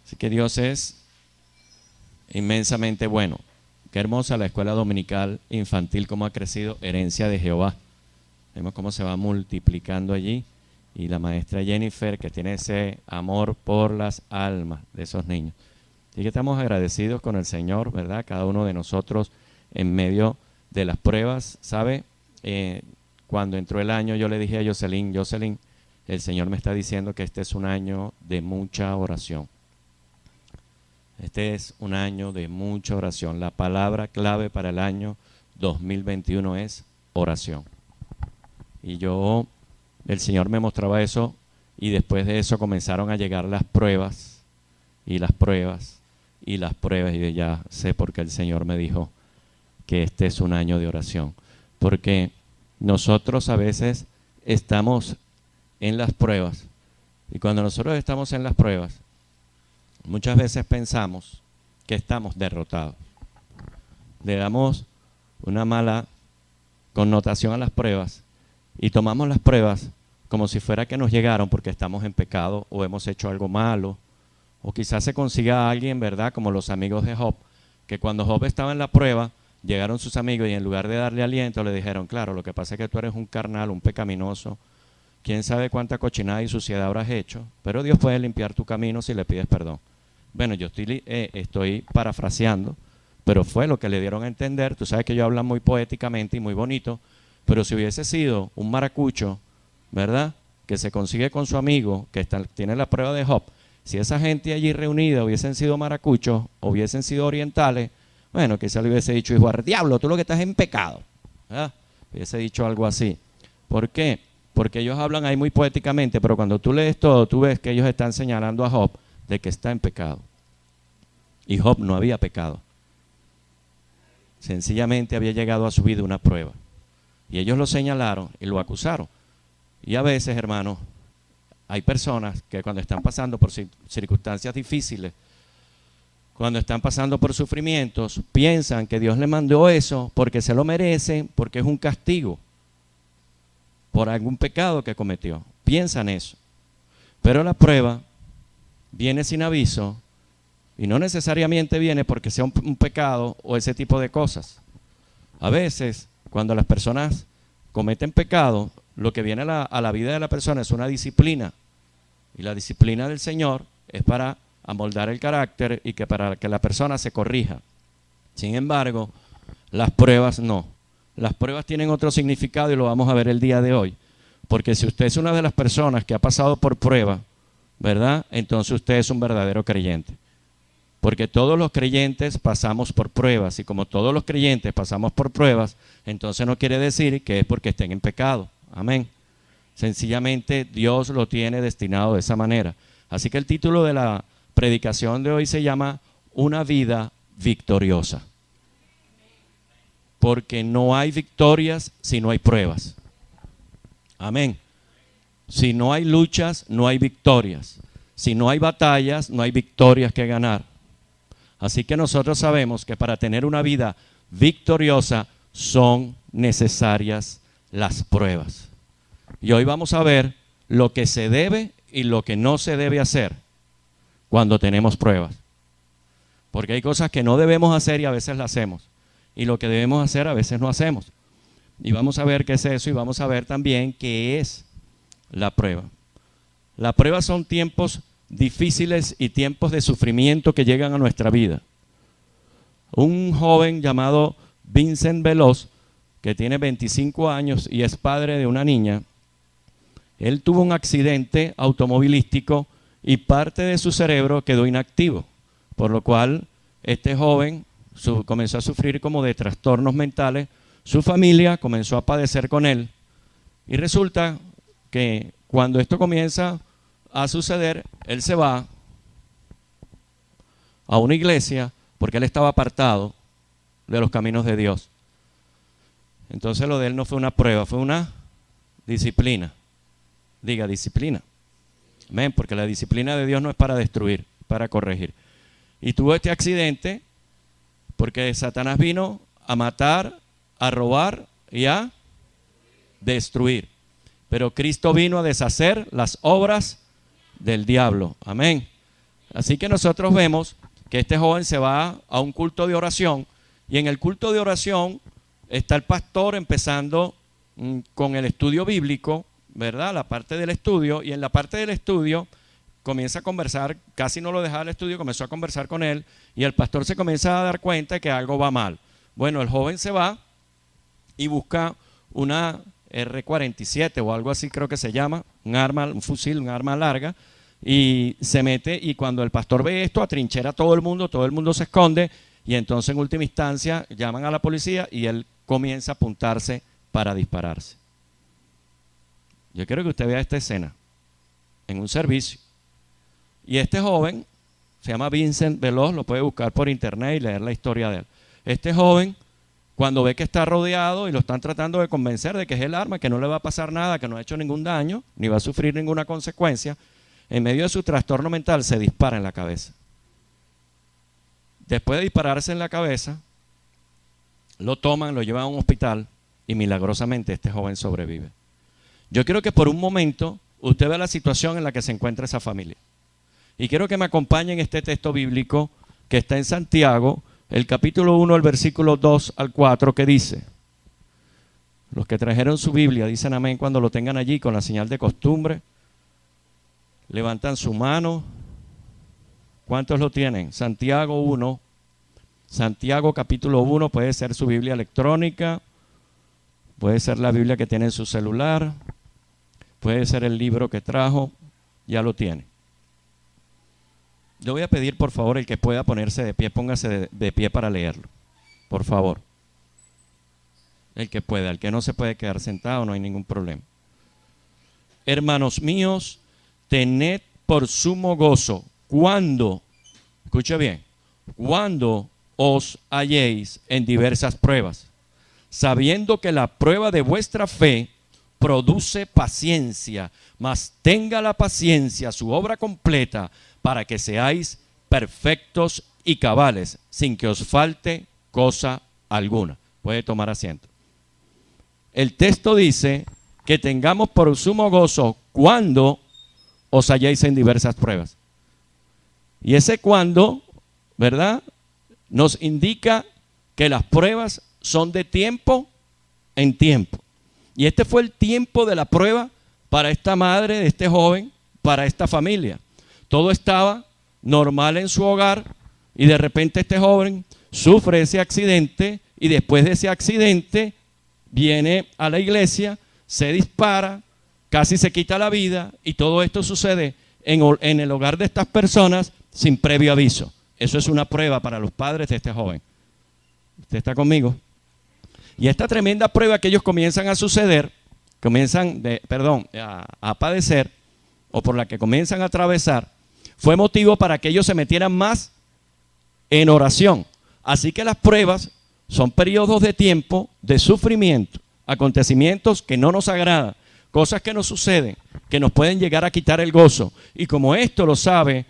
Así que Dios es inmensamente bueno. Qué hermosa la escuela dominical infantil, cómo ha crecido, herencia de Jehová. Vemos cómo se va multiplicando allí. Y la maestra Jennifer, que tiene ese amor por las almas de esos niños. Así que estamos agradecidos con el Señor, ¿verdad? Cada uno de nosotros en medio de las pruebas, ¿sabe? Cuando entró el año yo le dije a Jocelyn, el Señor me está diciendo que este es un año de mucha oración. Este es un año de mucha oración. La palabra clave para el año 2021 es oración. Y el Señor me mostraba eso, y después de eso comenzaron a llegar las pruebas, y las pruebas, y las pruebas, y ya sé por qué el Señor me dijo que este es un año de oración. Porque nosotros a veces estamos en las pruebas, y cuando nosotros estamos en las pruebas, muchas veces pensamos que estamos derrotados. Le damos una mala connotación a las pruebas y tomamos las pruebas como si fuera que nos llegaron porque estamos en pecado o hemos hecho algo malo. O quizás se consiga a alguien, ¿verdad? Como los amigos de Job, que cuando Job estaba en la prueba, llegaron sus amigos y en lugar de darle aliento le dijeron, claro, lo que pasa es que tú eres un carnal, un pecaminoso, quién sabe cuánta cochinada y suciedad habrás hecho, pero Dios puede limpiar tu camino si le pides perdón. Bueno, yo estoy parafraseando, pero fue lo que le dieron a entender. Tú sabes que ellos hablan muy poéticamente y muy bonito, pero si hubiese sido un maracucho, ¿verdad?, que se consigue con su amigo, que tiene la prueba de Job, si esa gente allí reunida hubiesen sido maracuchos, hubiesen sido orientales, bueno, quizás le hubiese dicho, hijo al diablo, tú lo que estás en pecado, ¿verdad? Hubiese dicho algo así. ¿Por qué? Porque ellos hablan ahí muy poéticamente, pero cuando tú lees todo, tú ves que ellos están señalando a Job de que está en pecado. Y Job no había pecado. Sencillamente había llegado a su vida una prueba. Y ellos lo señalaron y lo acusaron. Y a veces, hermanos, hay personas que cuando están pasando por circunstancias difíciles, cuando están pasando por sufrimientos, piensan que Dios le mandó eso porque se lo merecen, porque es un castigo por algún pecado que cometió. Piensan eso. Pero la prueba viene sin aviso y no necesariamente viene porque sea un pecado o ese tipo de cosas. A veces, cuando las personas cometen pecado, lo que viene a la vida de la persona es una disciplina. Y la disciplina del Señor es para amoldar el carácter y para que la persona se corrija. Sin embargo, las pruebas no. Las pruebas tienen otro significado y lo vamos a ver el día de hoy. Porque si usted es una de las personas que ha pasado por prueba, ¿verdad?, entonces usted es un verdadero creyente. Porque todos los creyentes pasamos por pruebas, y como todos los creyentes pasamos por pruebas, entonces no quiere decir que es porque estén en pecado. Amén. Sencillamente Dios lo tiene destinado de esa manera. Así que el título de la predicación de hoy se llama Una vida victoriosa. Porque no hay victorias si no hay pruebas. Amén. Si no hay luchas, no hay victorias. Si no hay batallas, no hay victorias que ganar. Así que nosotros sabemos que para tener una vida victoriosa son necesarias las pruebas. Y hoy vamos a ver lo que se debe y lo que no se debe hacer cuando tenemos pruebas. Porque hay cosas que no debemos hacer y a veces las hacemos. Y lo que debemos hacer a veces no hacemos. Y vamos a ver qué es eso y vamos a ver también qué es la prueba. La prueba son tiempos difíciles y tiempos de sufrimiento que llegan a nuestra vida. Un joven llamado Vincent Veloz, que tiene 25 años y es padre de una niña, él tuvo un accidente automovilístico y parte de su cerebro quedó inactivo, por lo cual este joven comenzó a sufrir como de trastornos mentales. Su familia comenzó a padecer con él y resulta que cuando esto comienza a suceder, él se va a una iglesia porque él estaba apartado de los caminos de Dios. Entonces lo de él no fue una prueba, fue una disciplina. Diga disciplina. Amén, porque la disciplina de Dios no es para destruir, es para corregir. Y tuvo este accidente porque Satanás vino a matar, a robar y a destruir. Pero Cristo vino a deshacer las obras del diablo. Amén. Así que nosotros vemos que este joven se va a un culto de oración y en el culto de oración está el pastor empezando con el estudio bíblico, ¿verdad? La parte del estudio, y en la parte del estudio comienza a conversar, casi no lo dejaba el estudio, comenzó a conversar con él y el pastor se comienza a dar cuenta de que algo va mal. Bueno, el joven se va y busca una R-47 o algo así creo que se llama, un arma, un fusil, un arma larga, y se mete, y cuando el pastor ve esto atrinchera a todo el mundo se esconde, y entonces en última instancia llaman a la policía y él comienza a apuntarse para dispararse. Yo quiero que usted vea esta escena en un servicio. Y este joven se llama Vincent Veloz, lo puede buscar por internet y leer la historia de él. Este joven, cuando ve que está rodeado y lo están tratando de convencer de que es el arma, que no le va a pasar nada, que no ha hecho ningún daño, ni va a sufrir ninguna consecuencia, en medio de su trastorno mental se dispara en la cabeza. Después de dispararse en la cabeza, lo toman, lo llevan a un hospital y milagrosamente este joven sobrevive. Yo quiero que por un momento usted vea la situación en la que se encuentra esa familia. Y quiero que me acompañe en este texto bíblico que está en Santiago, el capítulo 1, el versículo 2 al 4, que dice: los que trajeron su Biblia dicen amén cuando lo tengan allí con la señal de costumbre. Levantan su mano. ¿Cuántos lo tienen? Santiago 1. Santiago capítulo 1 puede ser su Biblia electrónica, puede ser la Biblia que tiene en su celular, puede ser el libro que trajo, ya lo tiene. Yo voy a pedir por favor el que pueda ponerse de pie, póngase de pie para leerlo, por favor. El que pueda, el que no se puede quedar sentado no hay ningún problema. Hermanos míos, tened por sumo gozo cuando, escuche bien, cuando os halléis en diversas pruebas, sabiendo que la prueba de vuestra fe produce paciencia, mas tenga la paciencia su obra completa para que seáis perfectos y cabales, sin que os falte cosa alguna. Puede tomar asiento. El texto dice que tengamos por sumo gozo cuando os halléis en diversas pruebas. Y ese cuando, ¿verdad?, nos indica que las pruebas son de tiempo en tiempo. Y este fue el tiempo de la prueba para esta madre de este joven, para esta familia. Todo estaba normal en su hogar y de repente este joven sufre ese accidente y después de ese accidente viene a la iglesia, se dispara, casi se quita la vida y todo esto sucede en el hogar de estas personas sin previo aviso. Eso es una prueba para los padres de este joven. ¿Usted está conmigo? Y esta tremenda prueba que ellos comienzan a suceder, a padecer, o por la que comienzan a atravesar, fue motivo para que ellos se metieran más en oración. Así que las pruebas son periodos de tiempo de sufrimiento, acontecimientos que no nos agradan, cosas que nos suceden, que nos pueden llegar a quitar el gozo. Y como esto lo sabe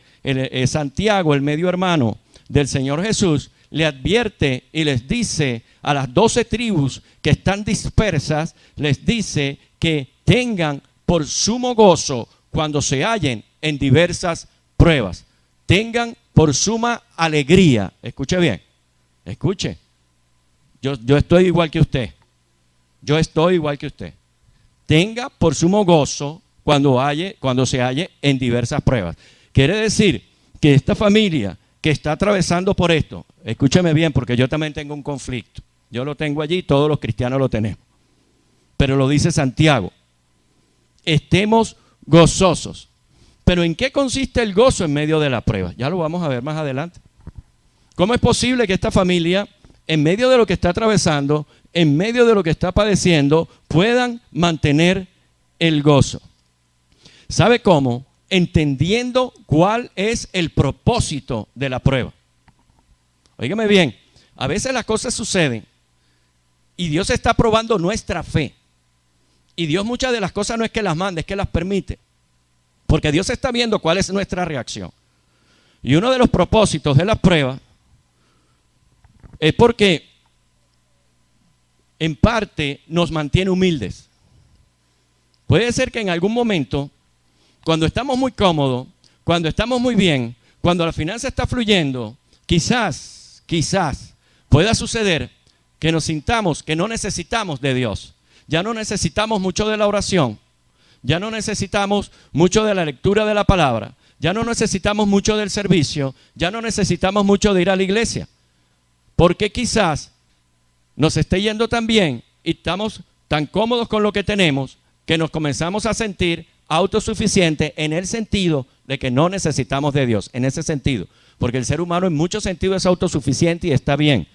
Santiago, el medio hermano del Señor Jesús, le advierte y les dice a las 12 tribus que están dispersas, les dice que tengan por sumo gozo cuando se hallen en diversas pruebas. Tengan por suma alegría. Escuche bien, escuche. Yo estoy igual que usted. Yo estoy igual que usted. Tenga por sumo gozo cuando se halle en diversas pruebas. Quiere decir que esta familia que está atravesando por esto, escúcheme bien porque yo también tengo un conflicto. Yo lo tengo allí, todos los cristianos lo tenemos. Pero lo dice Santiago. Estemos gozosos. Pero ¿en qué consiste el gozo en medio de la prueba? Ya lo vamos a ver más adelante. ¿Cómo es posible que esta familia, en medio de lo que está atravesando, en medio de lo que está padeciendo, puedan mantener el gozo? ¿Sabe cómo? Entendiendo cuál es el propósito de la prueba. Óigame bien, a veces las cosas suceden y Dios está probando nuestra fe. Y Dios muchas de las cosas no es que las mande, es que las permite. Porque Dios está viendo cuál es nuestra reacción. Y uno de los propósitos de la prueba es porque en parte nos mantiene humildes. Puede ser que en algún momento, cuando estamos muy cómodos, cuando estamos muy bien, cuando la finanza está fluyendo, quizás pueda suceder que nos sintamos que no necesitamos de Dios. Ya no necesitamos mucho de la oración. Ya no necesitamos mucho de la lectura de la palabra. Ya no necesitamos mucho del servicio. Ya no necesitamos mucho de ir a la iglesia. Porque quizás nos esté yendo tan bien y estamos tan cómodos con lo que tenemos que nos comenzamos a sentir autosuficientes en el sentido de que no necesitamos de Dios. En ese sentido. Porque el ser humano en muchos sentidos es autosuficiente y está bien.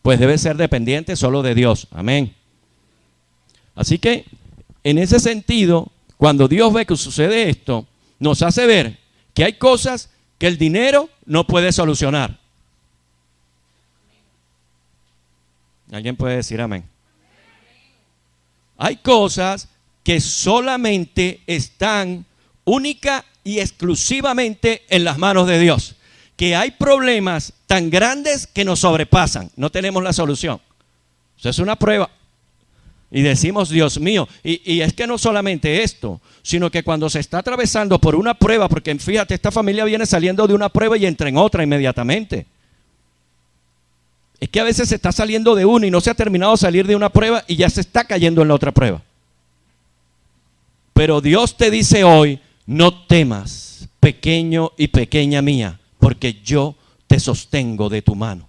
Pues debe ser dependiente solo de Dios. Amén. Así que, en ese sentido, cuando Dios ve que sucede esto, nos hace ver que hay cosas que el dinero no puede solucionar. ¿Alguien puede decir amén? Hay cosas que solamente están única y exclusivamente en las manos de Dios. Que hay problemas tan grandes que nos sobrepasan. No tenemos la solución. Eso es una prueba. Y decimos, Dios mío, y es que no solamente esto, sino que cuando se está atravesando por una prueba, porque fíjate, esta familia viene saliendo de una prueba y entra en otra inmediatamente. Es que a veces se está saliendo de una y no se ha terminado de salir de una prueba y ya se está cayendo en la otra prueba. Pero Dios te dice hoy, no temas, pequeño y pequeña mía, porque yo te sostengo de tu mano.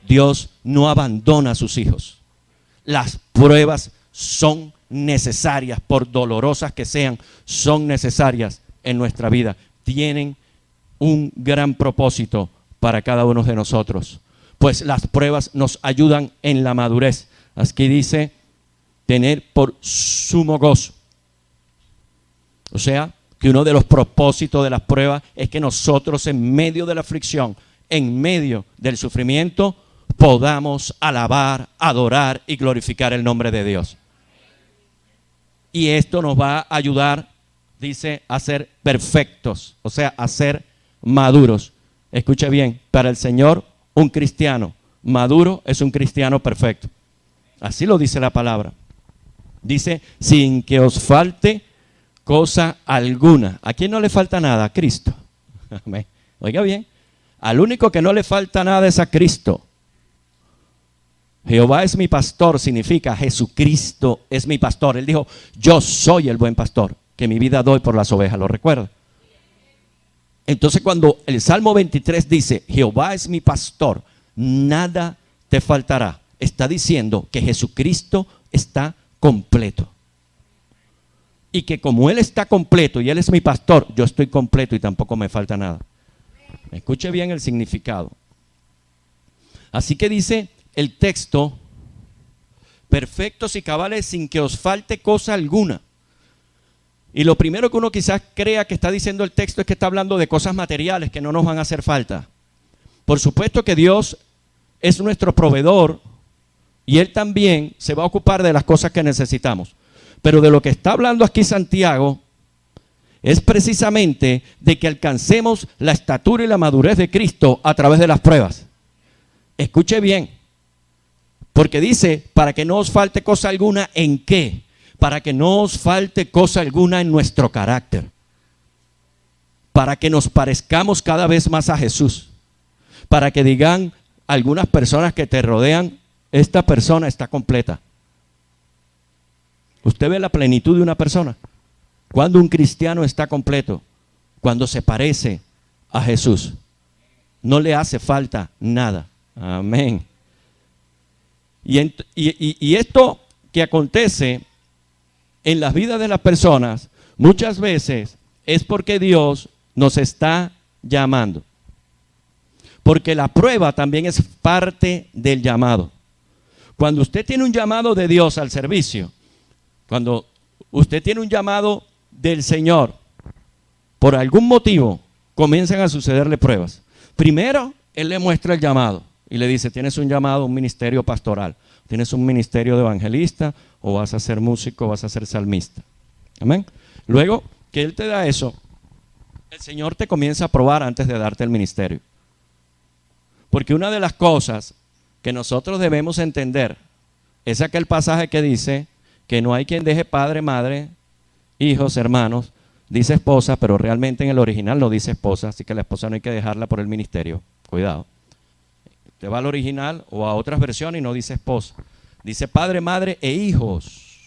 Dios no abandona a sus hijos. Las pruebas son necesarias, por dolorosas que sean, son necesarias en nuestra vida. Tienen un gran propósito para cada uno de nosotros. Pues las pruebas nos ayudan en la madurez. Aquí dice, tener por sumo gozo. O sea, que uno de los propósitos de las pruebas es que nosotros en medio de la aflicción, en medio del sufrimiento, podamos alabar, adorar y glorificar el nombre de Dios. Y esto nos va a ayudar, dice, a ser perfectos, o sea, a ser maduros. Escuche bien, para el Señor, un cristiano maduro es un cristiano perfecto. Así lo dice la palabra. Dice, sin que os falte cosa alguna. ¿A quién no le falta nada? A Cristo. Amén. Oiga bien, al único que no le falta nada es a Cristo. Jehová es mi pastor, significa Jesucristo es mi pastor. Él dijo, yo soy el buen pastor, que mi vida doy por las ovejas, ¿lo recuerda? Entonces cuando el Salmo 23 dice, Jehová es mi pastor, nada te faltará, está diciendo que Jesucristo está completo. Y que como Él está completo y Él es mi pastor, yo estoy completo y tampoco me falta nada. Escuche bien el significado. Así que dice el texto, perfectos y cabales sin que os falte cosa alguna. Y lo primero que uno quizás crea que está diciendo el texto es que está hablando de cosas materiales que no nos van a hacer falta. Por supuesto que Dios es nuestro proveedor y Él también se va a ocupar de las cosas que necesitamos. Pero de lo que está hablando aquí Santiago es precisamente de que alcancemos la estatura y la madurez de Cristo a través de las pruebas. Escuche bien, porque dice, para que no os falte cosa alguna, ¿en qué? Para que no os falte cosa alguna en nuestro carácter. Para que nos parezcamos cada vez más a Jesús. Para que digan algunas personas que te rodean, esta persona está completa. Usted ve la plenitud de una persona. Cuando un cristiano está completo, cuando se parece a Jesús, no le hace falta nada. Amén. Y esto que acontece en las vidas de las personas, muchas veces es porque Dios nos está llamando. Porque la prueba también es parte del llamado. Cuando usted tiene un llamado de Dios al servicio, cuando usted tiene un llamado del Señor, por algún motivo comienzan a sucederle pruebas. Primero, Él le muestra el llamado y le dice, tienes un llamado, un ministerio pastoral, tienes un ministerio de evangelista, o vas a ser músico, o vas a ser salmista. Amén. Luego que Él te da eso, el Señor te comienza a probar antes de darte el ministerio. Porque una de las cosas que nosotros debemos entender es aquel pasaje que dice que no hay quien deje padre, madre, hijos, hermanos, dice esposa, pero realmente en el original no dice esposa, así que la esposa no hay que dejarla por el ministerio. Cuidado. Te va al original o a otras versiones y no dice esposa. Dice padre, madre e hijos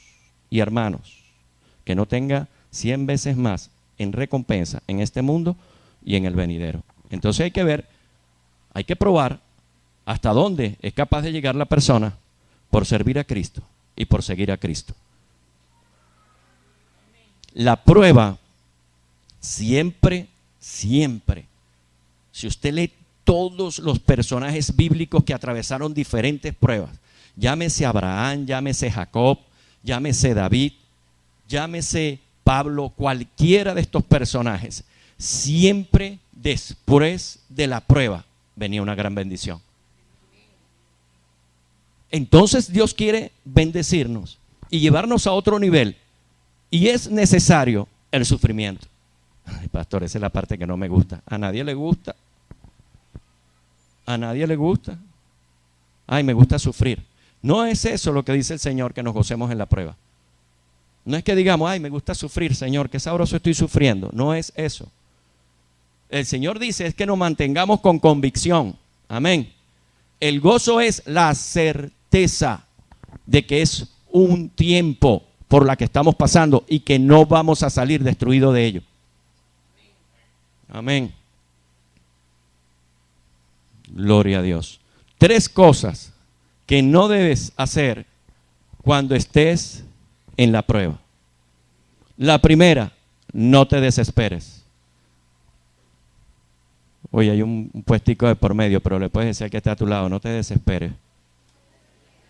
y hermanos, que no tenga 100 veces más en recompensa en este mundo y en el venidero. Entonces hay que ver, hay que probar hasta dónde es capaz de llegar la persona por servir a Cristo y por seguir a Cristo. La prueba siempre, si usted lee todos los personajes bíblicos que atravesaron diferentes pruebas, llámese Abraham, llámese Jacob, llámese David, llámese Pablo, cualquiera de estos personajes, siempre después de la prueba venía una gran bendición. Entonces Dios quiere bendecirnos y llevarnos a otro nivel, y es necesario el sufrimiento. Ay, pastor, esa es la parte que no me gusta. A nadie le gusta. A nadie le gusta. Ay, me gusta sufrir. No es eso lo que dice el Señor, que nos gocemos en la prueba. No es que digamos, ay, me gusta sufrir, Señor, qué sabroso estoy sufriendo. No es eso. El Señor dice es que nos mantengamos con convicción. Amén. El gozo es la certeza de que es un tiempo por la que estamos pasando y que no vamos a salir destruidos de ello. Amén. Gloria a Dios. 3 cosas que no debes hacer cuando estés en la prueba. La primera, no te desesperes. Oye, hay un puestico de por medio, pero le puedes decir al que está a tu lado, no te desesperes.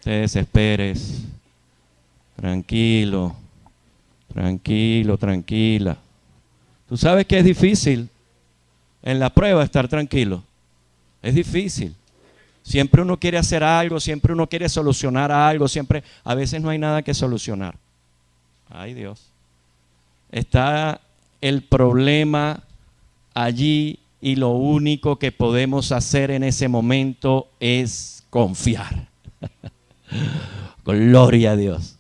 Te desesperes. Tranquilo, tranquilo, tranquila. Tú sabes que es difícil en la prueba estar tranquilo. Es difícil. Siempre uno quiere hacer algo, siempre uno quiere solucionar algo, siempre, a veces no hay nada que solucionar. Ay, Dios. Está el problema allí y lo único que podemos hacer en ese momento es confiar. Gloria a Dios.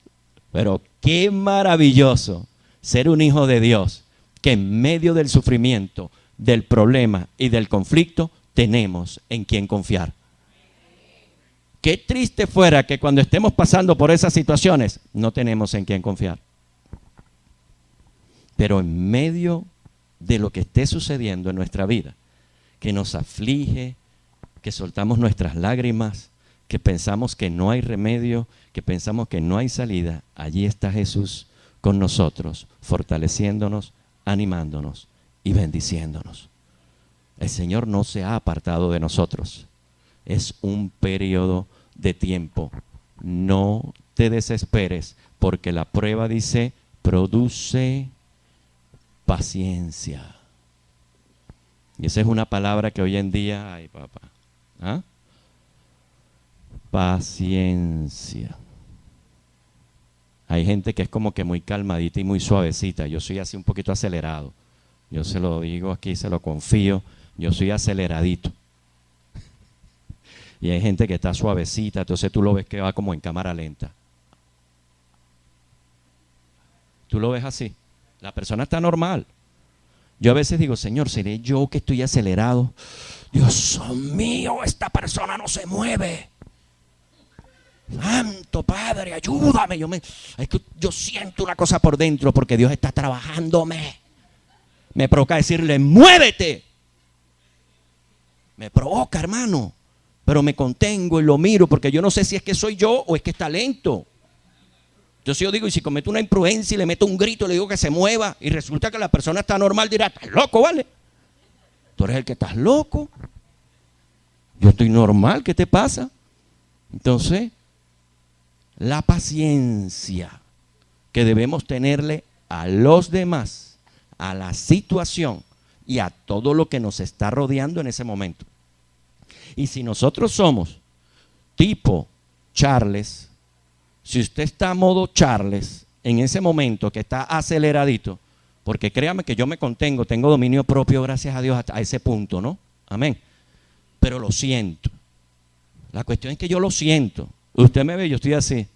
Pero qué maravilloso ser un hijo de Dios, que en medio del sufrimiento, del problema y del conflicto tenemos en quien confiar. Qué triste fuera que cuando estemos pasando por esas situaciones no tenemos en quien confiar. Pero en medio de lo que esté sucediendo en nuestra vida, que nos aflige, que soltamos nuestras lágrimas, que pensamos que no hay remedio, que pensamos que no hay salida, allí está Jesús con nosotros, fortaleciéndonos, animándonos y bendiciéndonos. El Señor no se ha apartado de nosotros. Es un periodo de tiempo. No te desesperes, porque la prueba dice, produce paciencia. Y esa es una palabra que hoy en día, ay papá, ¿ah? Paciencia. Hay gente que es como que muy calmadita y muy suavecita. Yo soy así un poquito acelerado. Yo se lo digo aquí, se lo confío. Yo soy aceleradito. Y hay gente que está suavecita, entonces tú lo ves que va como en cámara lenta. Tú lo ves así. La persona está normal. Yo a veces digo, Señor, ¿seré yo que estoy acelerado? Dios mío, esta persona no se mueve. Santo Padre, ayúdame. Es que yo siento una cosa por dentro porque Dios está trabajándome. Me provoca decirle, muévete. Me provoca, hermano. Pero me contengo y lo miro porque yo no sé si es que soy yo o es que está lento. Entonces yo digo, y si cometo una imprudencia y le meto un grito y le digo que se mueva y resulta que la persona está normal, dirá, estás loco, ¿vale? Tú eres el que estás loco. Yo estoy normal, ¿qué te pasa? Entonces, la paciencia que debemos tenerle a los demás, a la situación y a todo lo que nos está rodeando en ese momento. Y si nosotros somos tipo Charles, si usted está a modo Charles en ese momento que está aceleradito, porque créame que yo me contengo, tengo dominio propio, gracias a Dios, hasta a ese punto, ¿no? Amén. Pero lo siento. La cuestión es que yo lo siento. Usted me ve, yo estoy así.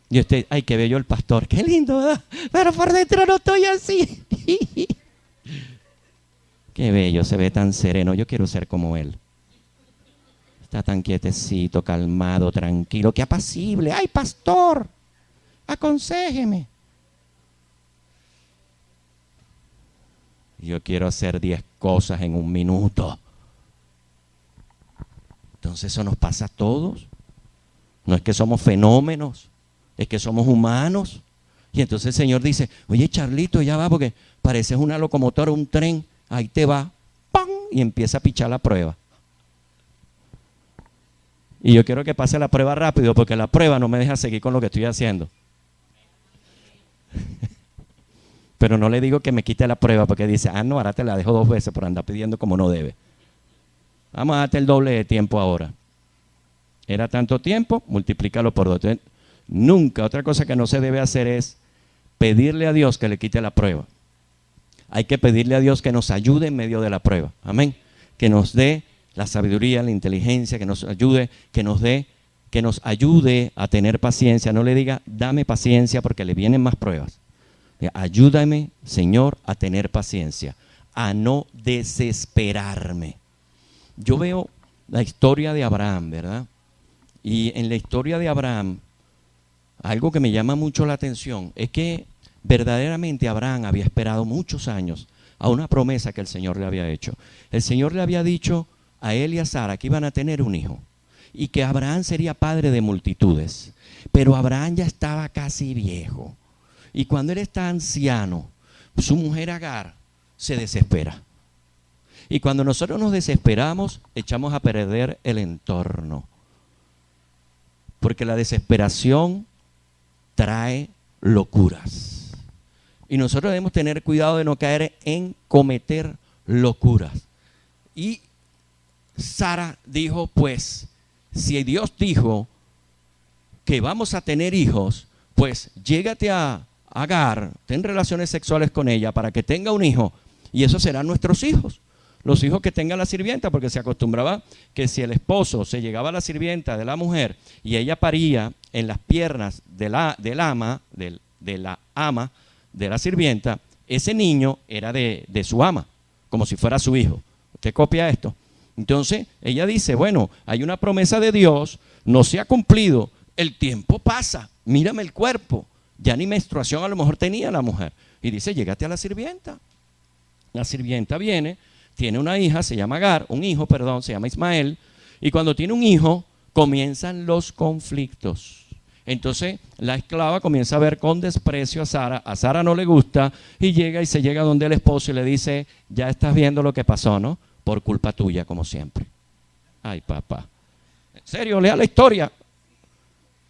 Y usted, ay, qué bello el pastor, qué lindo, ¿verdad? Pero por dentro no estoy así. Qué bello, se ve tan sereno, yo quiero ser como él. Está tan quietecito, calmado, tranquilo, qué apacible. Ay, pastor, aconséjeme. Yo quiero hacer 10 cosas en un minuto. Entonces eso nos pasa a todos. No es que somos fenómenos, es que somos humanos. Y entonces el Señor dice, oye, Charlito, ya va, porque pareces una locomotora, un tren. Ahí te va, ¡pam! Y empieza a pichar la prueba. Y yo quiero que pase la prueba rápido, porque la prueba no me deja seguir con lo que estoy haciendo. Pero no le digo que me quite la prueba, porque dice, no, ahora te la dejo 2 veces por andar pidiendo como no debe. Vamos a darte el doble de tiempo ahora. Era tanto tiempo, multiplícalo por 2. Entonces, nunca, otra cosa que no se debe hacer es pedirle a Dios que le quite la prueba. Hay que pedirle a Dios que nos ayude en medio de la prueba. Amén. Que nos dé la sabiduría, la inteligencia, que nos ayude, que nos ayude a tener paciencia. No le diga, dame paciencia porque le vienen más pruebas. Ayúdame, Señor, a tener paciencia, a no desesperarme. Yo veo la historia de Abraham, ¿verdad? Y en la historia de Abraham, algo que me llama mucho la atención es que verdaderamente Abraham había esperado muchos años a una promesa que el Señor le había hecho. El Señor le había dicho a él y a Sara que iban a tener un hijo y que Abraham sería padre de multitudes. Pero Abraham ya estaba casi viejo. Y cuando él está anciano, su mujer Agar se desespera. Y cuando nosotros nos desesperamos, echamos a perder el entorno. Porque la desesperación trae locuras. Y nosotros debemos tener cuidado de no caer en cometer locuras. Y Sara dijo, pues, si Dios dijo que vamos a tener hijos, pues llégate a Agar, ten relaciones sexuales con ella para que tenga un hijo, y esos serán nuestros hijos. Los hijos que tenga la sirvienta, porque se acostumbraba que si el esposo se llegaba a la sirvienta de la mujer y ella paría en las piernas de la ama de la sirvienta, ese niño era de su ama, como si fuera su hijo. ¿Usted copia esto? Entonces ella dice, bueno, hay una promesa de Dios, no se ha cumplido, el tiempo pasa, mírame el cuerpo, ya ni menstruación a lo mejor tenía la mujer. Y dice, llégate a la sirvienta. La sirvienta viene, tiene una hija, se llama Agar, un hijo, perdón, se llama Ismael, y cuando tiene un hijo, comienzan los conflictos. Entonces, la esclava comienza a ver con desprecio a Sara no le gusta, y se llega donde el esposo y le dice, ya estás viendo lo que pasó, ¿no? Por culpa tuya, como siempre. Ay, papá. En serio, lea la historia.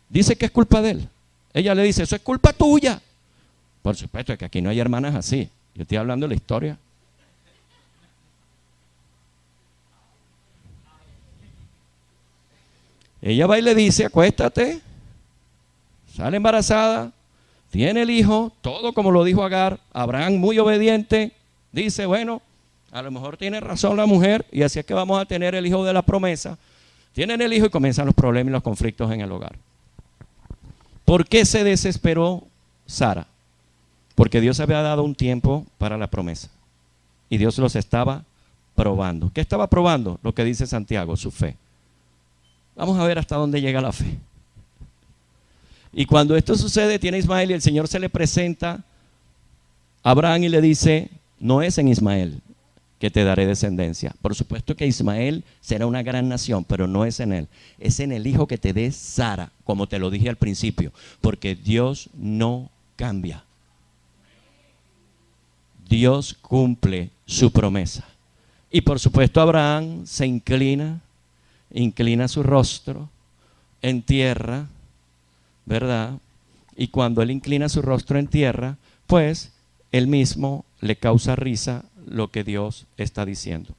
Dice que es culpa de él. Ella le dice, eso es culpa tuya. Por supuesto, es que aquí no hay hermanas así. Yo estoy hablando de la historia. Ella va y le dice, acuéstate, sale embarazada, tiene el hijo, todo como lo dijo Agar. Abraham, muy obediente, dice, bueno, a lo mejor tiene razón la mujer y así es que vamos a tener el hijo de la promesa. Tienen el hijo y comienzan los problemas y los conflictos en el hogar. ¿Por qué se desesperó Sara? Porque Dios había dado un tiempo para la promesa y Dios los estaba probando. ¿Qué estaba probando? Lo que dice Santiago, su fe. Vamos a ver hasta dónde llega la fe. Y cuando esto sucede, tiene Ismael y el Señor se le presenta a Abraham y le dice, no es en Ismael que te daré descendencia. Por supuesto que Ismael será una gran nación, pero no es en él. Es en el hijo que te dé Sara, como te lo dije al principio, porque Dios no cambia. Dios cumple su promesa. Y por supuesto Abraham se inclina su rostro en tierra, ¿verdad? Y cuando él inclina su rostro en tierra, pues él mismo le causa risa lo que Dios está diciendo.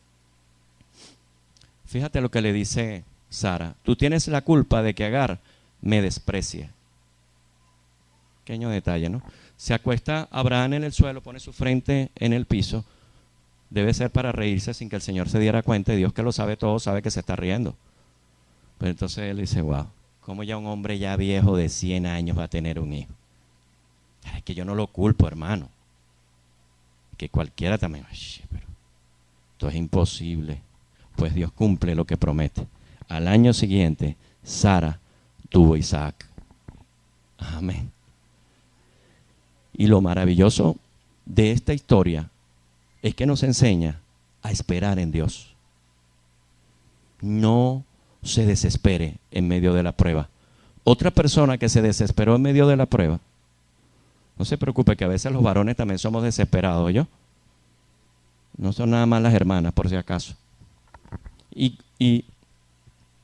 Fíjate lo que le dice Sara. Tú tienes la culpa de que Agar me desprecie. Pequeño detalle, ¿no? Se acuesta Abraham en el suelo, pone su frente en el piso. Debe ser para reírse sin que el Señor se diera cuenta. Y Dios, que lo sabe todo, sabe que se está riendo. Pero entonces él dice, wow, ¿Cómo ya un hombre ya viejo de 100 años va a tener un hijo? Es que yo no lo culpo, hermano. Que cualquiera también, pero esto es imposible. Pues Dios cumple lo que promete. Al año siguiente, Sara tuvo Isaac. Amén. Y lo maravilloso de esta historia es que nos enseña a esperar en Dios. No se desespere en medio de la prueba. Otra persona que se desesperó en medio de la prueba, no se preocupe que a veces los varones también somos desesperados, ¿yo? No son nada más las hermanas, por si acaso. Y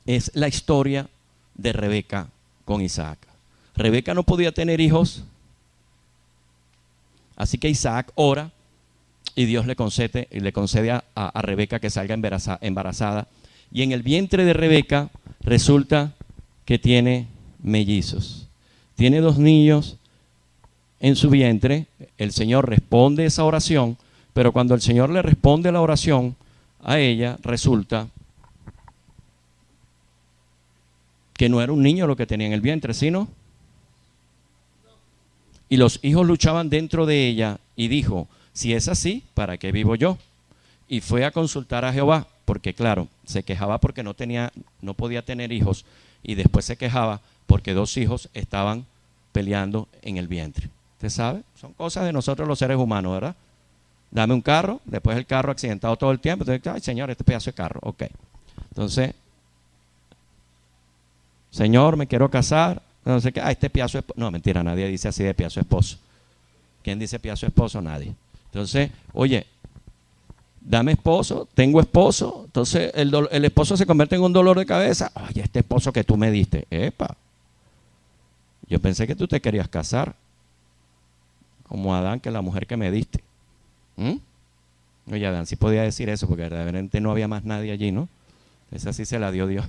es la historia de Rebeca con Isaac. Rebeca no podía tener hijos, así que Isaac ora y Dios le concede a Rebeca que salga embarazada. Y en el vientre de Rebeca resulta que tiene mellizos. Tiene 2 niños en su vientre. El Señor responde esa oración, pero cuando el Señor le responde la oración a ella, resulta que no era un niño lo que tenía en el vientre, sino... Y los hijos luchaban dentro de ella y dijo, si es así, ¿para qué vivo yo? Y fue a consultar a Jehová, porque claro, se quejaba porque no podía tener hijos, y después se quejaba porque 2 hijos estaban peleando en el vientre. ¿Usted sabe? Son cosas de nosotros los seres humanos, ¿verdad? Dame un carro, después el carro accidentado todo el tiempo, entonces, ay Señor, este pedazo de carro, ok. Entonces, Señor, me quiero casar, no sé qué, este pedazo de... No, mentira, nadie dice así de pedazo de esposo. ¿Quién dice pedazo de esposo? Nadie. Entonces, oye, dame esposo, tengo esposo, entonces el esposo se convierte en un dolor de cabeza. Ay, este esposo que tú me diste, epa. Yo pensé que tú te querías casar, como Adán, que la mujer que me diste. Oye, Adán sí podía decir eso, porque verdaderamente no había más nadie allí, ¿no? Esa sí se la dio Dios.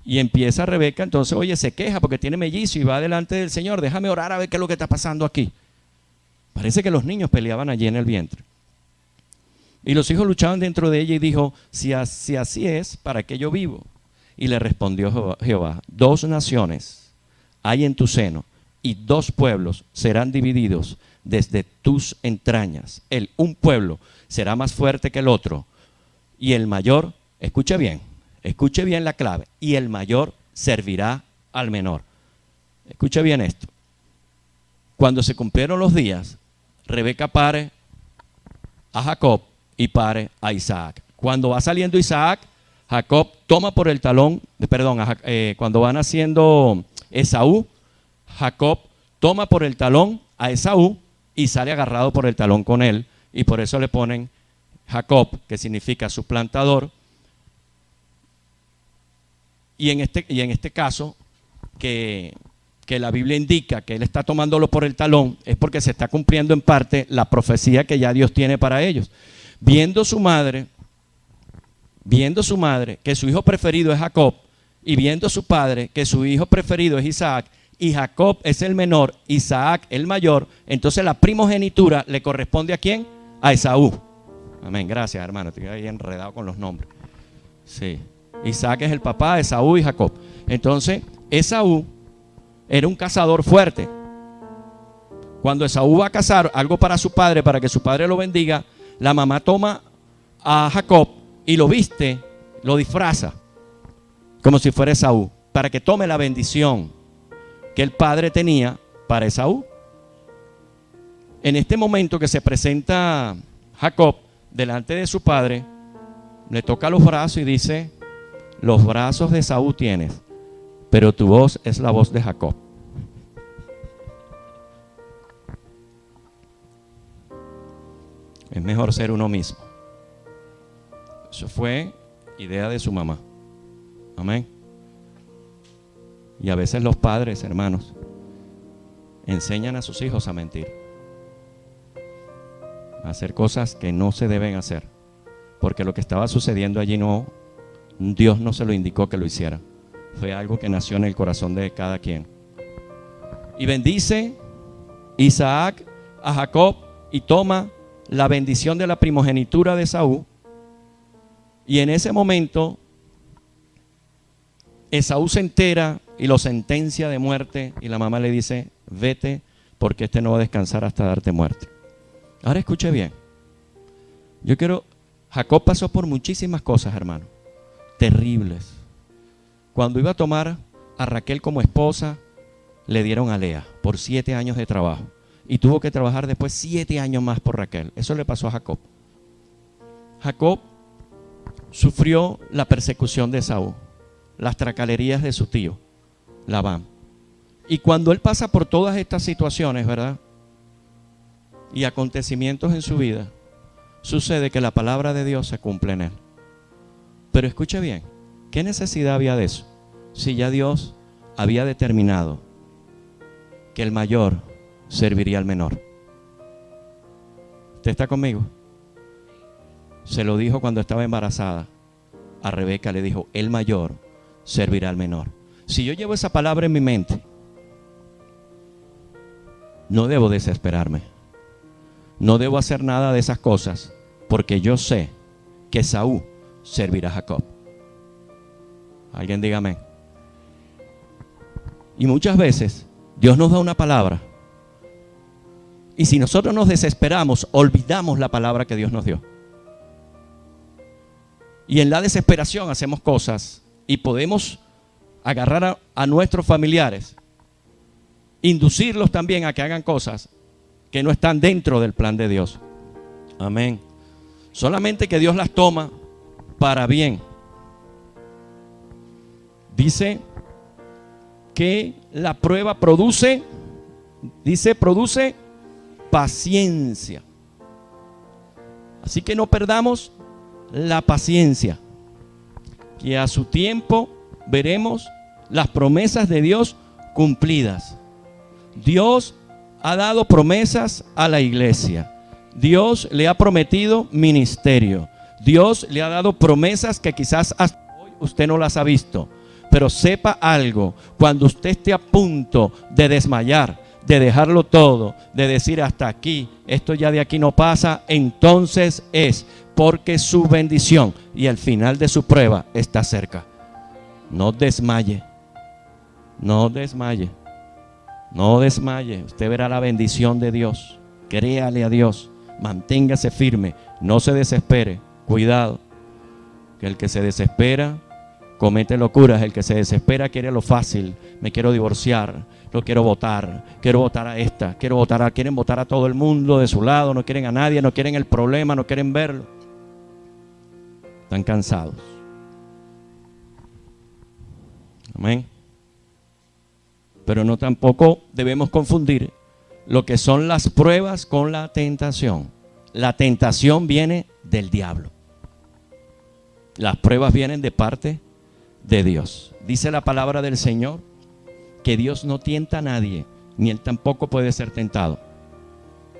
Y empieza Rebeca, entonces, oye, se queja porque tiene mellizo y va delante del Señor. Déjame orar a ver qué es lo que está pasando aquí. Parece que los niños peleaban allí en el vientre. Y los hijos luchaban dentro de ella y dijo, si así es, ¿para qué yo vivo? Y le respondió Jehová, 2 naciones hay en tu seno y 2 pueblos serán divididos desde tus entrañas. Un pueblo será más fuerte que el otro y el mayor, escuche bien la clave, y el mayor servirá al menor. Escuche bien esto. Cuando se cumplieron los días, Rebeca pare a Jacob y pare a Isaac. Cuando va saliendo Isaac, Jacob toma por el talón, cuando van haciendo Esaú, Jacob toma por el talón a Esaú y sale agarrado por el talón con él, y por eso le ponen Jacob, que significa suplantador. Y en este caso, que la Biblia indica que él está tomándolo por el talón, es porque se está cumpliendo en parte la profecía que ya Dios tiene para ellos. Viendo su madre que su hijo preferido es Jacob, y viendo su padre que su hijo preferido es Isaac, y Jacob es el menor, Isaac el mayor, entonces la primogenitura le corresponde ¿a quién? A Esaú. Amén, gracias hermano, estoy ahí enredado con los nombres. Sí. Isaac es el papá, Esaú y Jacob. Entonces, Esaú era un cazador fuerte. Cuando Esaú va a cazar algo para su padre, para que su padre lo bendiga, la mamá toma a Jacob y lo viste, lo disfraza, como si fuera Esaú, para que tome la bendición que el padre tenía para Esaú. En este momento que se presenta Jacob delante de su padre, le toca los brazos y dice, los brazos de Esaú tienes, pero tu voz es la voz de Jacob. Es mejor ser uno mismo. Eso fue idea de su mamá. Amén. Y a veces los padres, hermanos, enseñan a sus hijos a mentir, a hacer cosas que no se deben hacer, porque lo que estaba sucediendo allí Dios no se lo indicó que lo hiciera. Fue algo que nació en el corazón de cada quien. Y bendice Isaac a Jacob y toma la bendición de la primogenitura de Esaú Y en ese momento, Esaú se entera y lo sentencia de muerte. Y la mamá le dice, vete, porque este no va a descansar hasta darte muerte. Ahora escuche bien. Jacob pasó por muchísimas cosas, hermano, terribles. Cuando iba a tomar a Raquel como esposa, le dieron a Lea por 7 años de trabajo. Y tuvo que trabajar después 7 años más por Raquel. Eso le pasó a Jacob. Jacob sufrió la persecución de Esaú, las tracalerías de su tío, Labán. Y cuando él pasa por todas estas situaciones, ¿verdad?, y acontecimientos en su vida, sucede que la palabra de Dios se cumple en él. Pero escuche bien, ¿qué necesidad había de eso? Si ya Dios había determinado que el mayor serviría al menor. ¿Usted está conmigo? Se lo dijo cuando estaba embarazada. A Rebeca le dijo, el mayor servirá al menor. Si yo llevo esa palabra en mi mente, no debo desesperarme. No debo hacer nada de esas cosas, porque yo sé que Esaú servirá a Jacob. Alguien diga amén. Y muchas veces Dios nos da una palabra, y si nosotros nos desesperamos, olvidamos la palabra que Dios nos dio. Y en la desesperación hacemos cosas y podemos agarrar a nuestros familiares, inducirlos también a que hagan cosas que no están dentro del plan de Dios. Amén. Solamente que Dios las toma para bien. Dice que la prueba produce paciencia. Así que no perdamos la paciencia, que a su tiempo veremos las promesas de Dios cumplidas. Dios ha dado promesas a la iglesia. Dios le ha prometido ministerio. Dios le ha dado promesas que quizás hasta hoy usted no las ha visto. Pero sepa algo, cuando usted esté a punto de desmayar, de dejarlo todo, de decir hasta aquí, esto ya de aquí no pasa, entonces es porque su bendición y el final de su prueba está cerca. No desmaye, no desmaye, no desmaye. Usted verá la bendición de Dios. Créale a Dios, manténgase firme, no se desespere. Cuidado, que el que se desespera comete locuras. El que se desespera quiere lo fácil. Me quiero divorciar, lo quiero votar a esta, quieren votar a todo el mundo de su lado, no quieren a nadie, no quieren el problema, no quieren verlo. Están cansados. Amén. Pero no tampoco debemos confundir lo que son las pruebas con la tentación. La tentación viene del diablo. Las pruebas vienen de parte de Dios. Dice la palabra del Señor que Dios no tienta a nadie, ni Él tampoco puede ser tentado.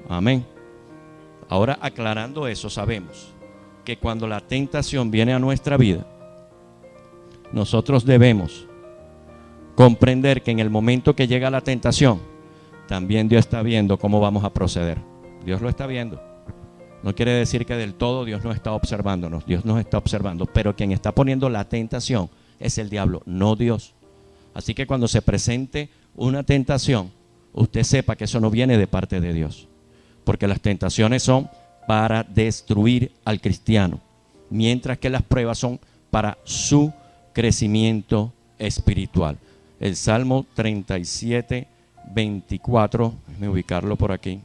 Amén. Ahora, aclarando eso, sabemos que cuando la tentación viene a nuestra vida, nosotros debemos comprender que en el momento que llega la tentación, también Dios está viendo cómo vamos a proceder. Dios lo está viendo. No quiere decir que del todo Dios no está observándonos. Dios nos está observando, pero quien está poniendo la tentación es el diablo, no Dios. Así que cuando se presente una tentación, usted sepa que eso no viene de parte de Dios, porque las tentaciones son para destruir al cristiano, mientras que las pruebas son para su crecimiento espiritual. El Salmo 37, 24, déjame ubicarlo por aquí.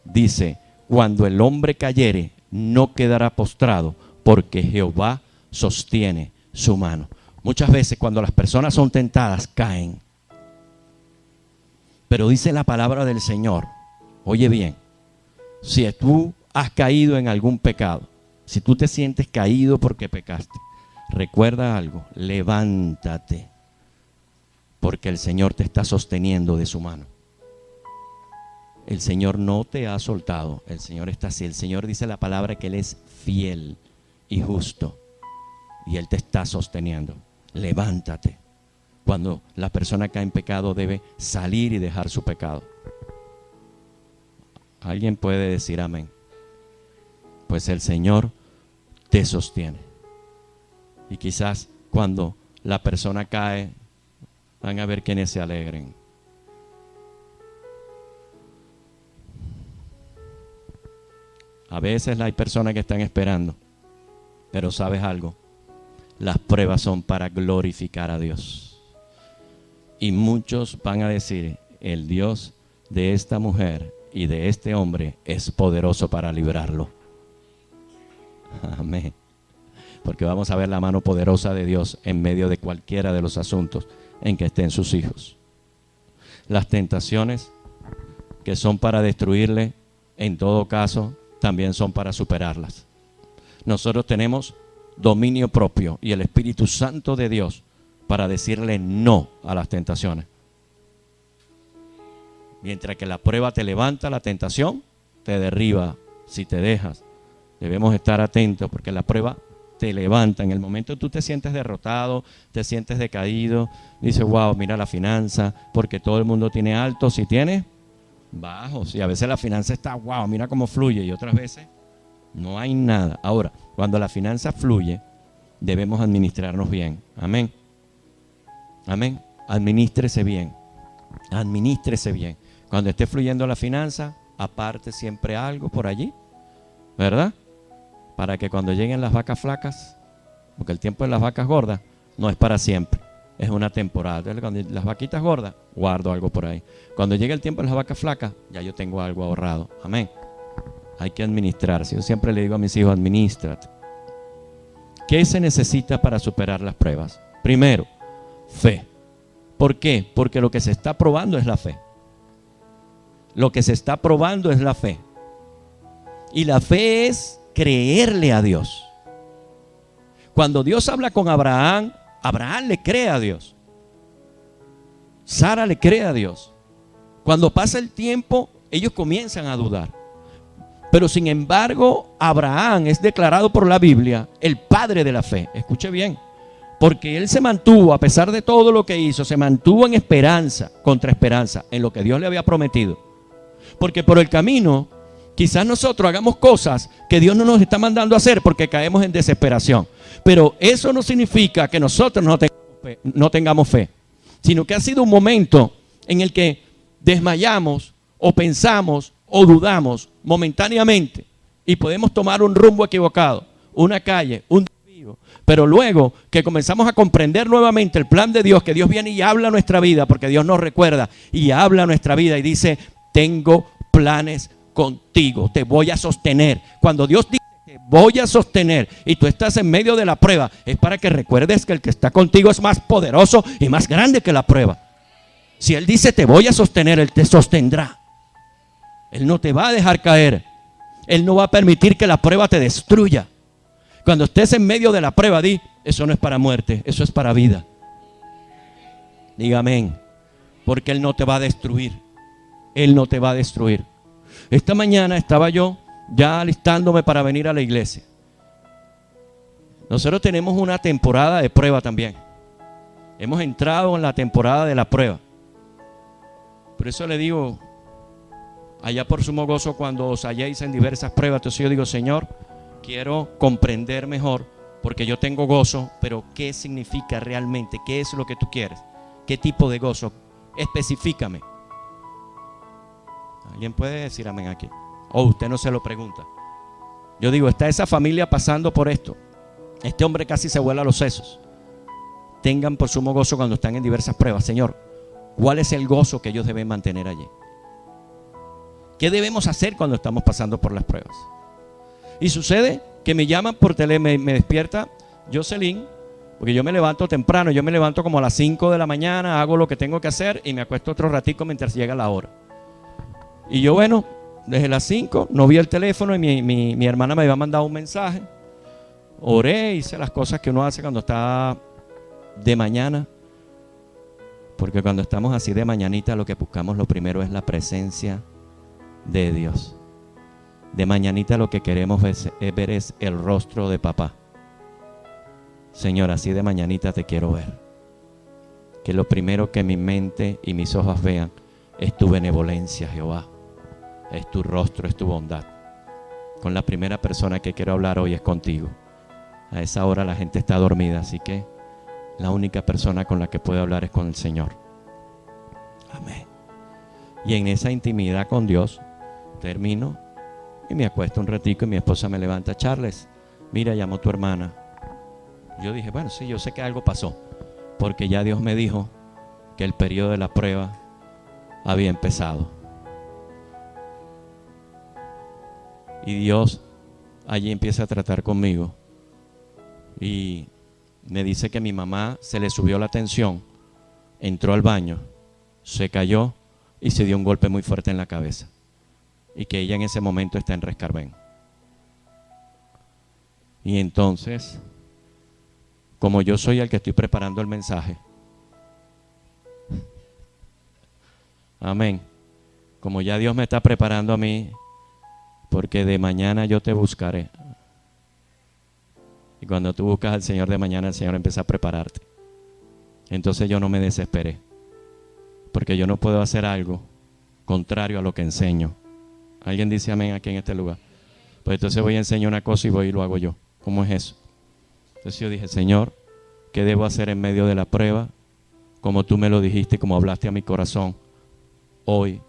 Dice, cuando el hombre cayere, no quedará postrado, porque Jehová sostiene su mano. Muchas veces cuando las personas son tentadas, caen. Pero dice la palabra del Señor, oye bien, si tú has caído en algún pecado, si tú te sientes caído porque pecaste, recuerda algo, levántate, porque el Señor te está sosteniendo de su mano. El Señor no te ha soltado, el Señor está así. El Señor dice la palabra que Él es fiel y justo, y Él te está sosteniendo. Levántate. Cuando la persona cae en pecado, debe salir y dejar su pecado. ¿Alguien puede decir amén? Pues el Señor te sostiene. Y quizás cuando la persona cae, van a ver quienes se alegren. A veces hay personas que están esperando, pero ¿sabes algo? Las pruebas son para glorificar a Dios. Y muchos van a decir, el Dios de esta mujer y de este hombre es poderoso para librarlo. Amén. Porque vamos a ver la mano poderosa de Dios en medio de cualquiera de los asuntos en que estén sus hijos. Las tentaciones que son para destruirle, en todo caso, también son para superarlas. Nosotros tenemos dominio propio y el Espíritu Santo de Dios para decirle no a las tentaciones. Mientras que la prueba te levanta, la tentación te derriba si te dejas. Debemos estar atentos porque la prueba te levanta. En el momento que tú te sientes derrotado, te sientes decaído, dices, wow, mira la finanza, porque todo el mundo tiene altos y tiene bajos. Y a veces la finanza está, wow, mira cómo fluye, y otras veces no hay nada. Ahora, cuando la finanza fluye, debemos administrarnos bien. Amén. Amén. Administrese bien. Administrese bien. Cuando esté fluyendo la finanza, aparte siempre algo por allí, ¿verdad? Para que cuando lleguen las vacas flacas, porque el tiempo de las vacas gordas no es para siempre, es una temporada. Entonces, cuando las vaquitas gordas, guardo algo por ahí. Cuando llegue el tiempo de las vacas flacas, ya yo tengo algo ahorrado. Amén. Hay que administrarse. Yo siempre le digo a mis hijos, administrate. ¿Qué se necesita para superar las pruebas? Primero, fe. ¿Por qué? Porque lo que se está probando es la fe. Lo que se está probando es la fe. Y la fe es creerle a Dios. Cuando Dios habla con Abraham, Abraham le cree a Dios. Sara le cree a Dios. Cuando pasa el tiempo, ellos comienzan a dudar. Pero sin embargo, Abraham es declarado por la Biblia el padre de la fe. Escuche bien. Porque él se mantuvo, a pesar de todo lo que hizo, se mantuvo en esperanza, contra esperanza, en lo que Dios le había prometido. Porque por el camino, quizás nosotros hagamos cosas que Dios no nos está mandando a hacer porque caemos en desesperación. Pero eso no significa que nosotros no tengamos fe, sino que ha sido un momento en el que desmayamos o pensamos o dudamos momentáneamente y podemos tomar un rumbo equivocado, una calle, un desvío. Pero luego que comenzamos a comprender nuevamente el plan de Dios, que Dios viene y habla a nuestra vida, porque Dios nos recuerda y habla a nuestra vida y dice, tengo planes contigo, te voy a sostener. Cuando Dios dice te voy a sostener y tú estás en medio de la prueba, es para que recuerdes que el que está contigo es más poderoso y más grande que la prueba. Si Él dice te voy a sostener, Él te sostendrá. Él no te va a dejar caer. Él no va a permitir que la prueba te destruya. Cuando estés en medio de la prueba, di, eso no es para muerte, eso es para vida. Diga amén. Porque Él no te va a destruir. Él no te va a destruir. Esta mañana estaba yo ya alistándome para venir a la iglesia. Nosotros tenemos una temporada de prueba también. Hemos entrado en la temporada de la prueba. Por eso le digo, allá por sumo gozo cuando os halléis en diversas pruebas. Entonces yo digo, Señor, quiero comprender mejor, porque yo tengo gozo, pero ¿qué significa realmente? ¿Qué es lo que tú quieres? ¿Qué tipo de gozo? Especifícame. ¿Alguien puede decir amén aquí? O usted no se lo pregunta. Yo digo, está esa familia pasando por esto. Este hombre casi se vuela los sesos. Tengan por sumo gozo cuando están en diversas pruebas. Señor, ¿cuál es el gozo que ellos deben mantener allí? ¿Qué debemos hacer cuando estamos pasando por las pruebas? Y sucede que me llaman por teléfono, me despierta Jocelyn, porque yo me levanto temprano, yo me levanto como a las 5 de la mañana, hago lo que tengo que hacer y me acuesto otro ratico mientras llega la hora. Y yo, bueno, desde las 5 no vi el teléfono y mi hermana me había mandado un mensaje. Oré, hice las cosas que uno hace cuando está de mañana. Porque cuando estamos así de mañanita, lo que buscamos lo primero es la presencia de Dios. De mañanita lo que queremos ver es el rostro de papá. Señor, así de mañanita te quiero ver. Que lo primero que mi mente y mis ojos vean es tu benevolencia, Jehová. Es tu rostro, es tu bondad. Con la primera persona que quiero hablar hoy es contigo. A esa hora la gente está dormida, así que la única persona con la que puedo hablar es con el Señor. Amén. Y en esa intimidad con Dios termino y me acuesto un ratico y mi esposa me levanta: Charles, mira, llamó tu hermana. Yo dije, bueno, sí, yo sé que algo pasó, porque ya Dios me dijo que el periodo de la prueba había empezado. Y Dios allí empieza a tratar conmigo y me dice que mi mamá se le subió la tensión, entró al baño, se cayó y se dio un golpe muy fuerte en la cabeza, y que ella en ese momento está en Rescarben. Y entonces, como yo soy el que estoy preparando el mensaje, amén, como ya Dios me está preparando a mí, porque de mañana yo te buscaré. Y cuando tú buscas al Señor de mañana, el Señor empieza a prepararte. Entonces yo no me desesperé, porque yo no puedo hacer algo contrario a lo que enseño. ¿Alguien dice amén aquí en este lugar? Pues entonces voy a enseñar una cosa y voy y lo hago yo. ¿Cómo es eso? Entonces yo dije, Señor, ¿qué debo hacer en medio de la prueba? Como tú me lo dijiste, como hablaste a mi corazón. Hoy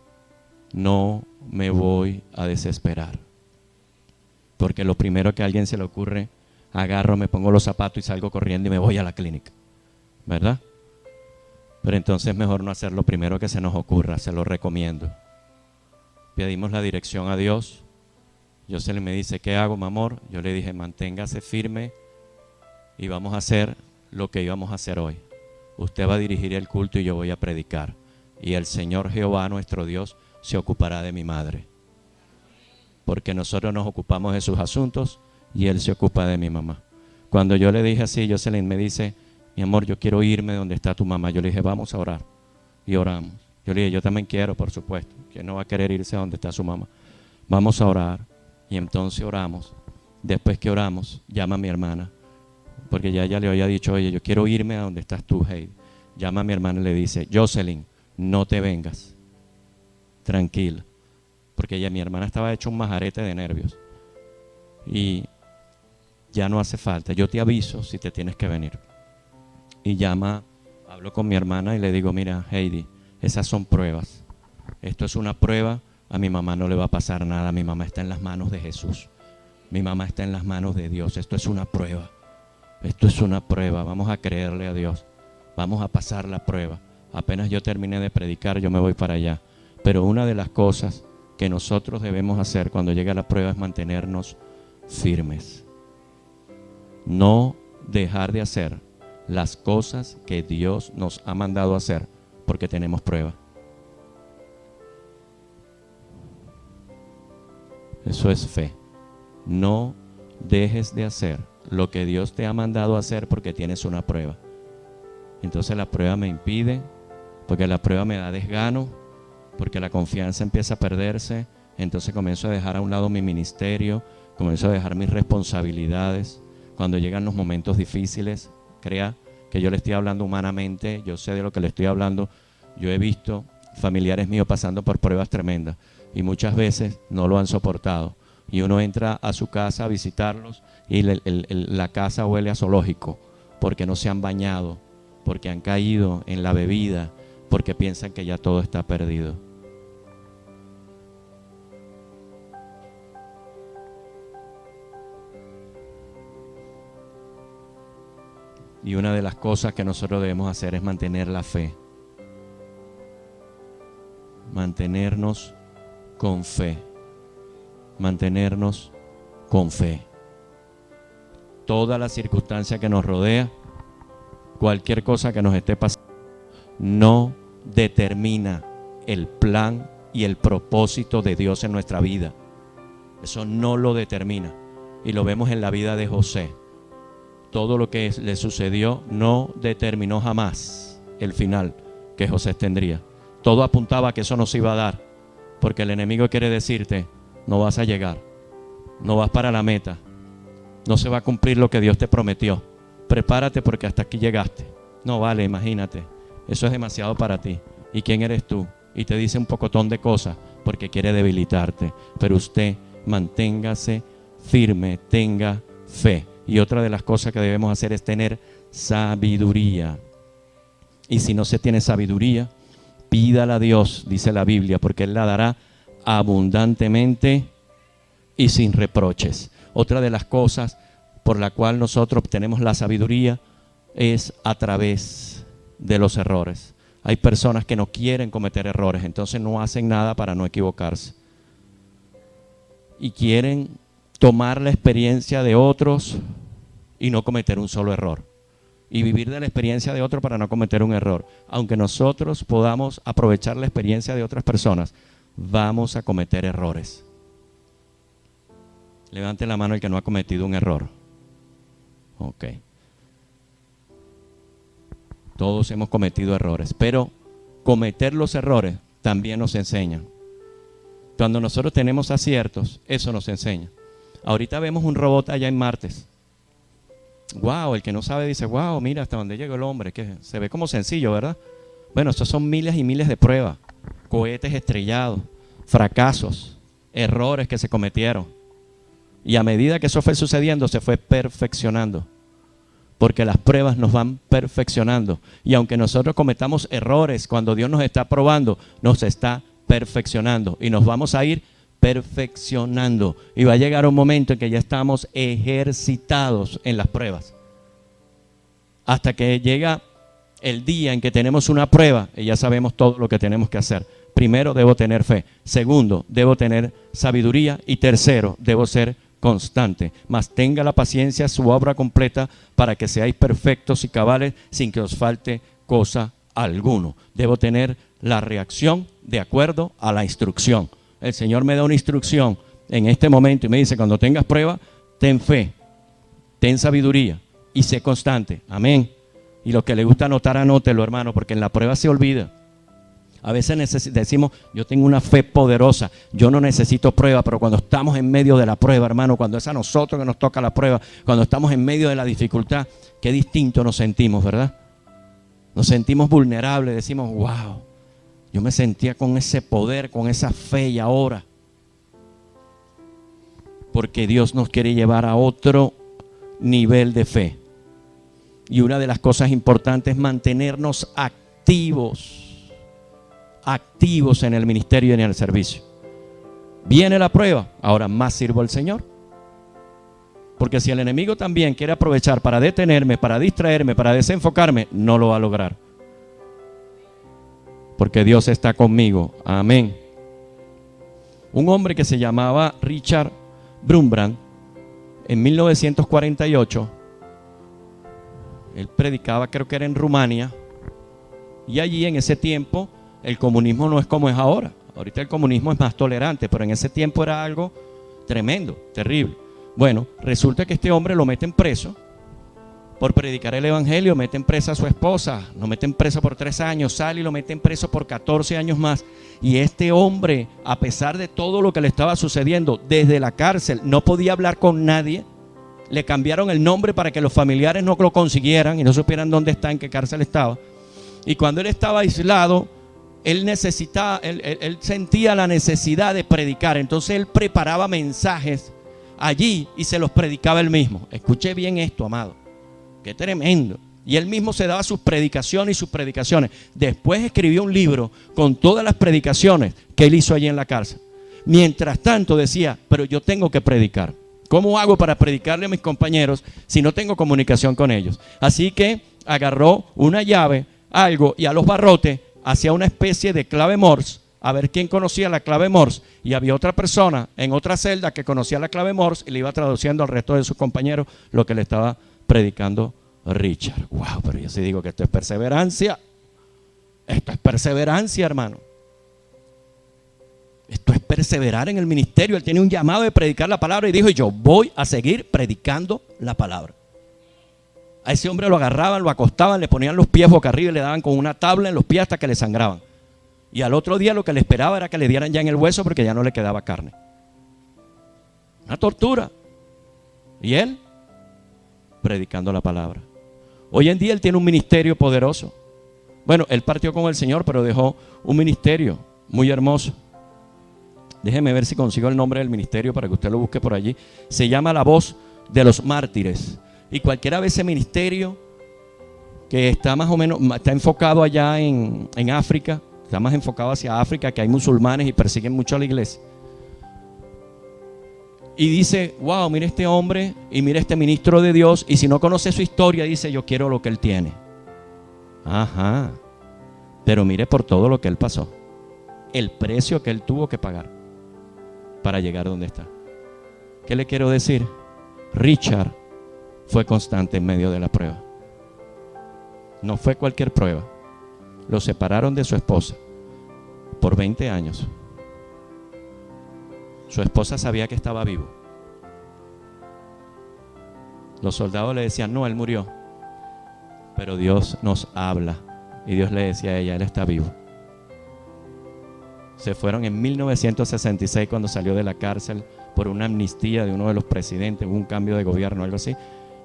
no me voy a desesperar, porque lo primero que a alguien se le ocurre, agarro, me pongo los zapatos y salgo corriendo y me voy a la clínica, ¿verdad? Pero entonces mejor no hacer lo primero que se nos ocurra, se lo recomiendo. Pedimos la dirección a Dios. Jocelyn me dice, ¿qué hago, mi amor? Yo le dije, manténgase firme y vamos a hacer lo que íbamos a hacer hoy. Usted va a dirigir el culto y yo voy a predicar. Y el Señor Jehová, nuestro Dios, se ocupará de mi madre. Porque nosotros nos ocupamos de sus asuntos y Él se ocupa de mi mamá. Cuando yo le dije así, Jocelyn me dice, mi amor, yo quiero irme donde está tu mamá. Yo le dije, vamos a orar. Y oramos. Yo le dije, yo también quiero, por supuesto. ¿Quién no va a querer irse a donde está su mamá? Vamos a orar. Y entonces oramos. Después que oramos, llama a mi hermana, porque ya ella le había dicho, oye, yo quiero irme a donde estás tú, Heidi. Llama a mi hermana y le dice, Jocelyn, no te vengas, tranquila, porque ella, mi hermana, estaba hecho un majarete de nervios y ya no hace falta, yo te aviso si te tienes que venir. Y llama, hablo con mi hermana y le digo, mira, Heidi, esas son pruebas, esto es una prueba, a mi mamá no le va a pasar nada, mi mamá está en las manos de Jesús, mi mamá está en las manos de Dios, esto es una prueba, vamos a creerle a Dios, vamos a pasar la prueba. Apenas yo terminé de predicar, yo me voy para allá. Pero una de las cosas que nosotros debemos hacer cuando llega la prueba es mantenernos firmes. No dejar de hacer las cosas que Dios nos ha mandado a hacer porque tenemos prueba. Eso es fe. No dejes de hacer lo que Dios te ha mandado a hacer porque tienes una prueba. Entonces la prueba me impide, porque la prueba me da desgano, porque la confianza empieza a perderse. Entonces comienzo a dejar a un lado mi ministerio, comienzo a dejar mis responsabilidades. Cuando llegan los momentos difíciles, crea que yo le estoy hablando humanamente, yo sé de lo que le estoy hablando. Yo he visto familiares míos pasando por pruebas tremendas y muchas veces no lo han soportado. Y uno entra a su casa a visitarlos y la casa huele a zoológico, porque no se han bañado, porque han caído en la bebida, porque piensan que ya todo está perdido. Y una de las cosas que nosotros debemos hacer es mantener la fe. Mantenernos con fe. Mantenernos con fe. Toda la circunstancia que nos rodea, cualquier cosa que nos esté pasando, no determina el plan y el propósito de Dios en nuestra vida. Eso no lo determina. Y lo vemos en la vida de José. Todo lo que le sucedió no determinó jamás el final que José tendría. Todo apuntaba a que eso no se iba a dar, porque el enemigo quiere decirte, no vas a llegar, no vas para la meta, no se va a cumplir lo que Dios te prometió. Prepárate porque hasta aquí llegaste. No vale, imagínate, eso es demasiado para ti. ¿Y quién eres tú? Y te dice un pocotón de cosas porque quiere debilitarte. Pero usted manténgase firme, tenga fe. Y otra de las cosas que debemos hacer es tener sabiduría. Y si no se tiene sabiduría, pídala a Dios, dice la Biblia, porque Él la dará abundantemente y sin reproches. Otra de las cosas por la cual nosotros obtenemos la sabiduría es a través de los errores. Hay personas que no quieren cometer errores, entonces no hacen nada para no equivocarse. Y quieren tomar la experiencia de otros y no cometer un solo error. Y vivir de la experiencia de otro para no cometer un error. Aunque nosotros podamos aprovechar la experiencia de otras personas, vamos a cometer errores. Levante la mano el que no ha cometido un error. Ok. Todos hemos cometido errores, pero cometer los errores también nos enseña. Cuando nosotros tenemos aciertos, eso nos enseña. Ahorita vemos un robot allá en Marte. Wow, el que no sabe dice, wow, mira hasta dónde llegó el hombre, que se ve como sencillo, ¿verdad? Bueno, estos son miles y miles de pruebas, cohetes estrellados, fracasos, errores que se cometieron. Y a medida que eso fue sucediendo, se fue perfeccionando. Porque las pruebas nos van perfeccionando. Y aunque nosotros cometamos errores, cuando Dios nos está probando, nos está perfeccionando. Y nos vamos a ir perfeccionando. Y va a llegar un momento en que ya estamos ejercitados en las pruebas. Hasta que llega el día en que tenemos una prueba y ya sabemos todo lo que tenemos que hacer. Primero, debo tener fe. Segundo, debo tener sabiduría. Y tercero, debo ser constante. Mas tenga la paciencia su obra completa para que seáis perfectos y cabales sin que os falte cosa alguno. Debo tener la reacción de acuerdo a la instrucción. El Señor me da una instrucción en este momento y me dice, cuando tengas prueba, ten fe, ten sabiduría y sé constante. Amén. Y lo que le gusta anotar, anótelo, hermano, porque en la prueba se olvida. A veces decimos, yo tengo una fe poderosa, yo no necesito prueba, pero cuando estamos en medio de la prueba, hermano, cuando es a nosotros que nos toca la prueba, cuando estamos en medio de la dificultad, qué distinto nos sentimos, ¿verdad? Nos sentimos vulnerables, decimos, wow, yo me sentía con ese poder, con esa fe y ahora. Porque Dios nos quiere llevar a otro nivel de fe. Y una de las cosas importantes es mantenernos activos en el ministerio y en el servicio. Viene la prueba, ahora más sirvo al Señor. Porque si el enemigo también quiere aprovechar para detenerme, para distraerme, para desenfocarme, no lo va a lograr. Porque Dios está conmigo. Amén. Un hombre que se llamaba Richard Wurmbrand, en 1948, él predicaba, creo que era en Rumania, y allí en ese tiempo el comunismo no es como es ahora. Ahorita el comunismo es más tolerante, pero en ese tiempo era algo tremendo, terrible. Bueno, resulta que este hombre lo meten preso por predicar el evangelio, meten presa a su esposa, lo meten preso por 3 años, sale y lo meten preso por 14 años más. Y este hombre, a pesar de todo lo que le estaba sucediendo desde la cárcel, no podía hablar con nadie. Le cambiaron el nombre para que los familiares no lo consiguieran y no supieran dónde está, en qué cárcel estaba. Y cuando él estaba aislado, él sentía la necesidad de predicar. Entonces él preparaba mensajes allí y se los predicaba él mismo. Escuche bien esto, amado. Qué tremendo. Y él mismo se daba sus predicaciones y sus predicaciones. Después escribió un libro con todas las predicaciones que él hizo allí en la cárcel. Mientras tanto decía, pero yo tengo que predicar. ¿Cómo hago para predicarle a mis compañeros si no tengo comunicación con ellos? Así que agarró una llave, algo, y a los barrotes hacía una especie de clave Morse, a ver quién conocía la clave Morse. Y había otra persona en otra celda que conocía la clave Morse y le iba traduciendo al resto de sus compañeros lo que le estaba predicando Richard. Wow, pero yo sí digo que esto es perseverancia. Esto es perseverancia, hermano. Esto es perseverar en el ministerio. Él tiene un llamado de predicar la palabra y dijo, yo voy a seguir predicando la palabra. A ese hombre lo agarraban, lo acostaban, le ponían los pies boca arriba y le daban con una tabla en los pies hasta que le sangraban. Y al otro día lo que le esperaba era que le dieran ya en el hueso porque ya no le quedaba carne. Una tortura. Y él predicando la palabra. Hoy en día él tiene un ministerio poderoso. Bueno, él partió con el Señor, pero dejó un ministerio muy hermoso. Déjeme ver si consigo el nombre del ministerio para que usted lo busque por allí. Se llama La Voz de los mártires. Y cualquiera ve ese ministerio que está más o menos, está enfocado allá en África, está más enfocado hacia África, que hay musulmanes y persiguen mucho a la iglesia. Y dice, wow, mira este hombre y mira este ministro de Dios. Y si no conoce su historia, dice, yo quiero lo que él tiene. Ajá. Pero mire por todo lo que él pasó. El precio que él tuvo que pagar para llegar donde está. ¿Qué le quiero decir? Richard fue constante en medio de la prueba. No fue cualquier prueba. Lo separaron de su esposa por 20 años. Su esposa sabía que estaba vivo. Los soldados le decían, no, él murió. Pero Dios nos habla. Y Dios le decía a ella, él está vivo. Se fueron en 1966 cuando salió de la cárcel por una amnistía de uno de los presidentes, hubo un cambio de gobierno, algo así,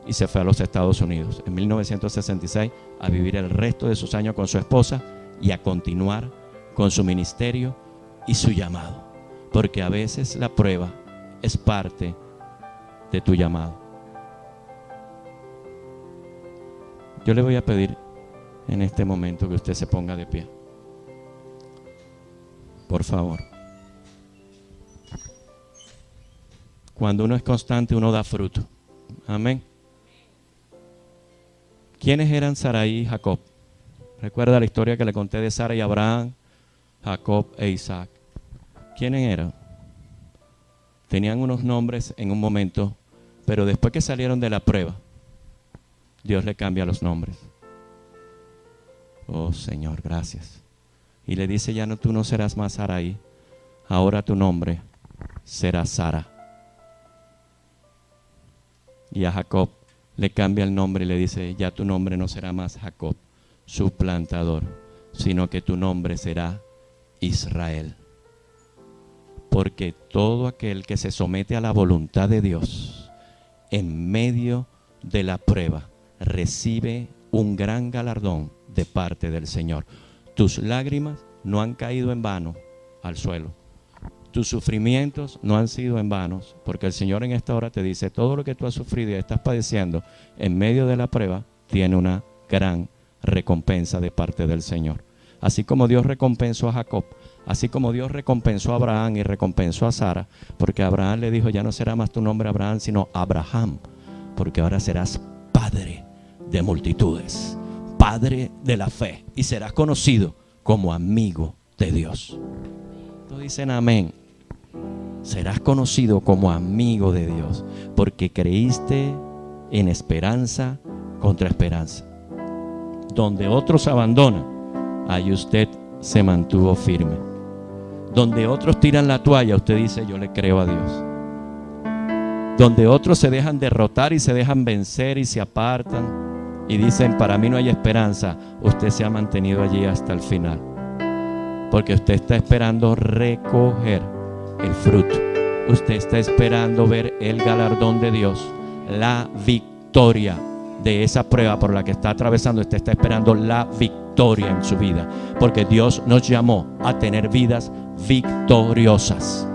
y se fue a los Estados Unidos en 1966 a vivir el resto de sus años con su esposa y a continuar con su ministerio y su llamado. Porque a veces la prueba es parte de tu llamado. Yo le voy a pedir en este momento que usted se ponga de pie. Por favor. Cuando uno es constante, uno da fruto. Amén. ¿Quiénes eran Sarai y Jacob? Recuerda la historia que le conté de Sara y Abraham, Jacob e Isaac. ¿Quiénes eran? Tenían unos nombres en un momento, pero después que salieron de la prueba, Dios le cambia los nombres. Oh Señor, gracias. Y le dice, ya no, tú no serás más Sarai, ahora tu nombre será Sara. Y a Jacob le cambia el nombre y le dice, ya tu nombre no será más Jacob, suplantador, sino que tu nombre será Israel. Porque todo aquel que se somete a la voluntad de Dios en medio de la prueba recibe un gran galardón de parte del Señor. Tus lágrimas no han caído en vano al suelo. Tus sufrimientos no han sido en vano, porque el Señor en esta hora te dice, todo lo que tú has sufrido y estás padeciendo en medio de la prueba tiene una gran recompensa de parte del Señor. Así como Dios recompensó a Jacob, así como Dios recompensó a Abraham y recompensó a Sara, porque Abraham le dijo, ya no será más tu nombre Abraham, sino Abraham, porque ahora serás padre de multitudes, padre de la fe, y serás conocido como amigo de Dios. Todos dicen amén. Serás conocido como amigo de Dios, porque creíste en esperanza contra esperanza. Donde otros abandonan, ahí usted se mantuvo firme. Donde otros tiran la toalla, usted dice, yo le creo a Dios. Donde otros se dejan derrotar y se dejan vencer y se apartan y dicen, para mí no hay esperanza, usted se ha mantenido allí hasta el final. Porque usted está esperando recoger el fruto. Usted está esperando ver el galardón de Dios, la victoria de esa prueba por la que está atravesando. Usted está esperando la victoria en su vida, porque Dios nos llamó a tener vidas victoriosas.